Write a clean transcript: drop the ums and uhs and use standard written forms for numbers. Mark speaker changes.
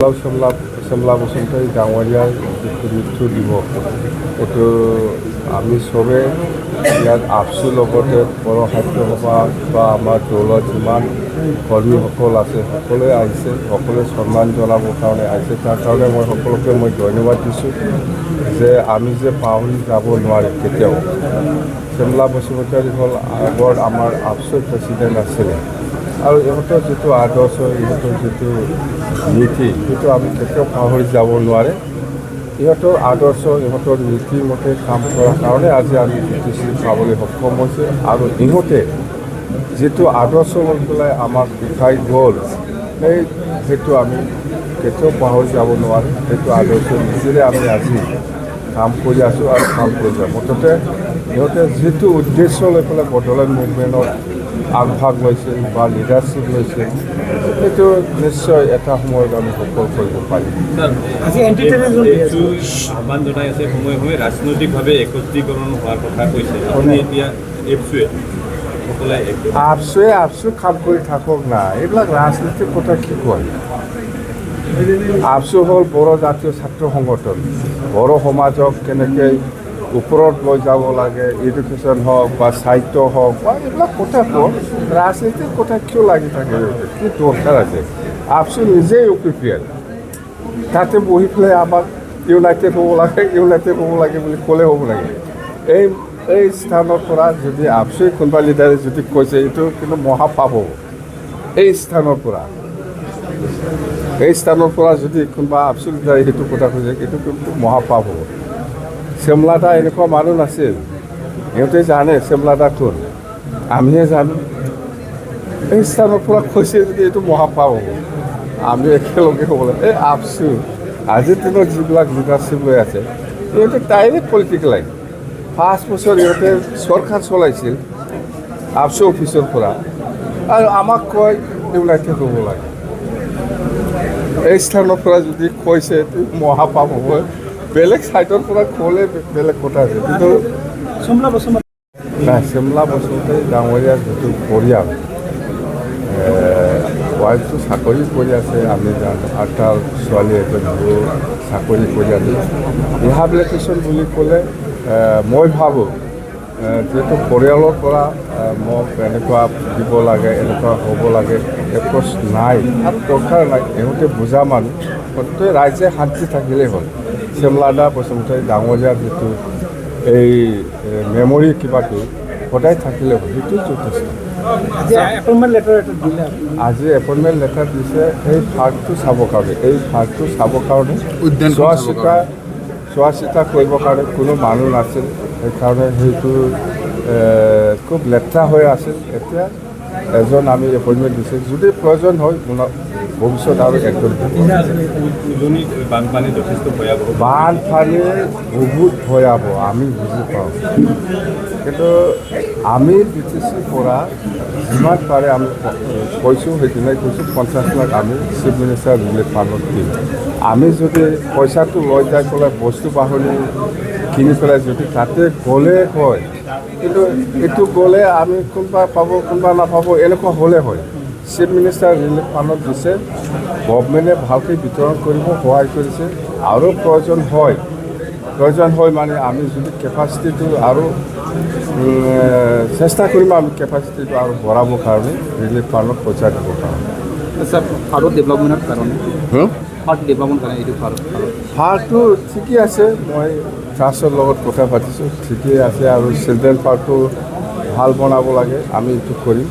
Speaker 1: শ্যামলা বসুমতাৰী ডাঙৰীয়াৰ যিটো মৃত্যু দিৱস এইটো আমি চবে ইয়াত আপচুৰ লগতে বড়ো সাহিত্য সভা বা আমাৰ দলৰ যিমান কৰ্মীসকল আছে সকলোৱে আহিছে, সকলোৱে সন্মান জনাবৰ কাৰণে আহিছে। তাৰ কাৰণে মই সকলোকে ধন্যবাদ দিছোঁ যে আমি যে পাহৰি যাব নোৱাৰিম কেতিয়াও। শ্যামলা বসুমতাৰী হ'ল আগত আমাৰ আপচুৰ প্ৰেচিডেণ্ট আছিলে আৰু ইহঁতৰ যিটো আদৰ্শ, ইহঁতৰ যিটো নীতি, সেইটো আমি কেতিয়াও পাহৰি যাব নোৱাৰে। ইহঁতৰ আদৰ্শ, ইহঁতৰ নীতিমতে কাম কৰাৰ কাৰণে আজি আমি জ্যোতিশ্ৰী পাবলৈ সক্ষম হৈছে আৰু ইহঁতে যিটো আদৰ্শ লৈ পেলাই আমাক দেখাই গ'ল সেইটো আমি কেতিয়াও পাহৰি যাব নোৱাৰোঁ। সেইটো আদৰ্শ নিজেৰে আমি আজি কাম কৰি আছোঁ আৰু কাম কৰি যাম। মুঠতে ইহঁতে যিটো উদ্দেশ্য লৈ পেলাই বড়োলেণ্ড মুভমেণ্টত আগভাগ লৈছে বা লিডাৰশ্বিপ লৈছে, সেইটো নিশ্চয় এটা সময়ত আমি সফল কৰিব পাৰিম।
Speaker 2: আহ্বান জনাই আছে, সময়ে সময়ে ৰাজনৈতিকভাৱে একত্ৰীকৰণ হোৱাৰ কথা কৈছে। আপুনি এতিয়া
Speaker 1: আপচুৱে কাম কৰি থাকক না, এইবিলাক ৰাজনীতিৰ কথা কি কয়। আপচু হ'ল বড়ো জাতীয় ছাত্ৰ সংগঠন। বড়ো সমাজক কেনেকৈ ওপৰত লৈ যাব লাগে, এডুকেশ্যন হওক বা সাহিত্য হওক বা এইবিলাক কথা কওক, ৰাজনীতিৰ কথা কিয় লাগি থাকে, কি দৰকাৰ আছে। আপচু নিজেই ইউপিপিএল, তাতে বহি পেলাই আমাক ইউনাইটেড হ'ব লাগে বুলি ক'লে হ'ব লাগে। এই স্থানৰ পৰা যদি আপচুৱে কোনোবা লিডাৰে যদি কৈছে, এইটো কিন্তু মহাপাপ হ'ব। এই স্থানৰ পৰা যদি কোনোবা আপচু লিডাৰে সেইটো কথা কৈছে, এইটো কিন্তু মহাপাপ হ'ব। শ্যামলাদা এনেকুৱা মানুহ নাছিল। সিহঁতে জানে শ্যামলাদা কোন, আমিহে জানো। এই স্থানৰ পৰা কৈছে যদি এইটো মহাপাপ হ'ব। আমি একেলগে হ'ব লাগে। এই আপচু আজিৰ দিনত যিবিলাক লিডাৰশ্বিপ লৈ আছে, সিহঁতে ডাইৰেক্ট পলিটিকেল লাইন। 5 বছৰ ইহঁতে চৰকাৰ চলাইছিল আপচু অফিচৰ পৰা, আৰু আমাক কয় ইউনাইটেড হ'ব লাগে। এই স্থানৰ পৰা যদি কৈছে এইটো মহাপাপ হ'ব। বেলেগ ছাইডৰ পৰা ক'লে বেলেগ কথা আছে, কিন্তু শ্যামলা বসুমতাৰী ডাঙৰীয়াৰ যিটো পৰিয়াল, ৱাইফটো চাকৰি কৰি আছে, আমি জানো, আৰু তাৰ ছোৱালী এজনীও চাকৰি কৰি আছে। ৰিহাবিলিটেশ্যন বুলি ক'লে মই ভাবোঁ যিহেতু পৰিয়ালৰ পৰা মোক এনেকুৱা দিব লাগে, এনেকুৱা হ'ব লাগে, এপ্ৰচ নাই আৰু দৰকাৰ নাই। ইহঁতে বুজা মানুহ, গোটেই ৰাইজে শান্তি থাকিলেই হ'ল। শ্যামলাদা বসুমতাৰী ডাঙৰীয়াৰ যিটো এই মেমৰি কিবাটো সদায় থাকিলে হ'ল, সেইটো যথেষ্ট। আজি এপইণ্টমেণ্ট লেটাৰ দিছে এই পাৰ্কটো চাবৰ কাৰণে, চোৱা চিতা কৰিবৰ কাৰণে কোনো মানুহ নাছিল। সেইকাৰণে সেইটো খুব লেতেৰা হৈ আছিল। এতিয়া এজন আমি এপইণ্টমেণ্ট দিছে, যদি প্ৰয়োজন হয় ভৱিষ্যত আৰু একজন।
Speaker 2: বানপানী যথেষ্ট ভয়াৱহ,
Speaker 1: বানপানী বহুত ভয়াৱহ, আমি বুজি পাওঁ। কিন্তু আমি বিটিচিৰ পৰা যিমান পাৰে আমি কৈছোঁ, সেইদিনাই কৈছোঁ 50 লাখ আমি চিফ মিনিষ্টাৰ ৰিলিফ ফাণ্ডত দিম। আমি যদি পইচাটো লৈ যাই পেলাই বস্তু বাহনি কিনি পেলাই যদি তাতে গ'লে হয়, কিন্তু এইটো গ'লে আমি কোনোবা পাব কোনোবা নাপাব, এনেকুৱা হ'লে হয়। চিফ মিনিষ্টাৰ ৰিলিফ ফাণ্ডত দিছে, গভৰ্ণমেণ্টে ভালকৈ বিতৰণ কৰিব সহায় কৰিছে। আৰু প্ৰয়োজন হয় মানে আমি যদি কেপাচিটিটো আৰু চেষ্টা কৰিম, আমি কেপাচিটিটো আৰু বঢ়াবৰ কাৰণে ৰিলিফ ফাণ্ডত পইচা দিবৰ কাৰণে।
Speaker 3: ফাৰ্ডৰ ডেভেলপমেণ্টৰ কাৰণে
Speaker 1: পাৰ্কটো ঠিকেই আছে। মই ট্ৰাষ্টৰ লগত কথা পাতিছোঁ, ঠিকেই আছে। আৰু চিলড্ৰেন পাৰ্কটো ভাল বনাব লাগে, আমি এইটো কৰিম।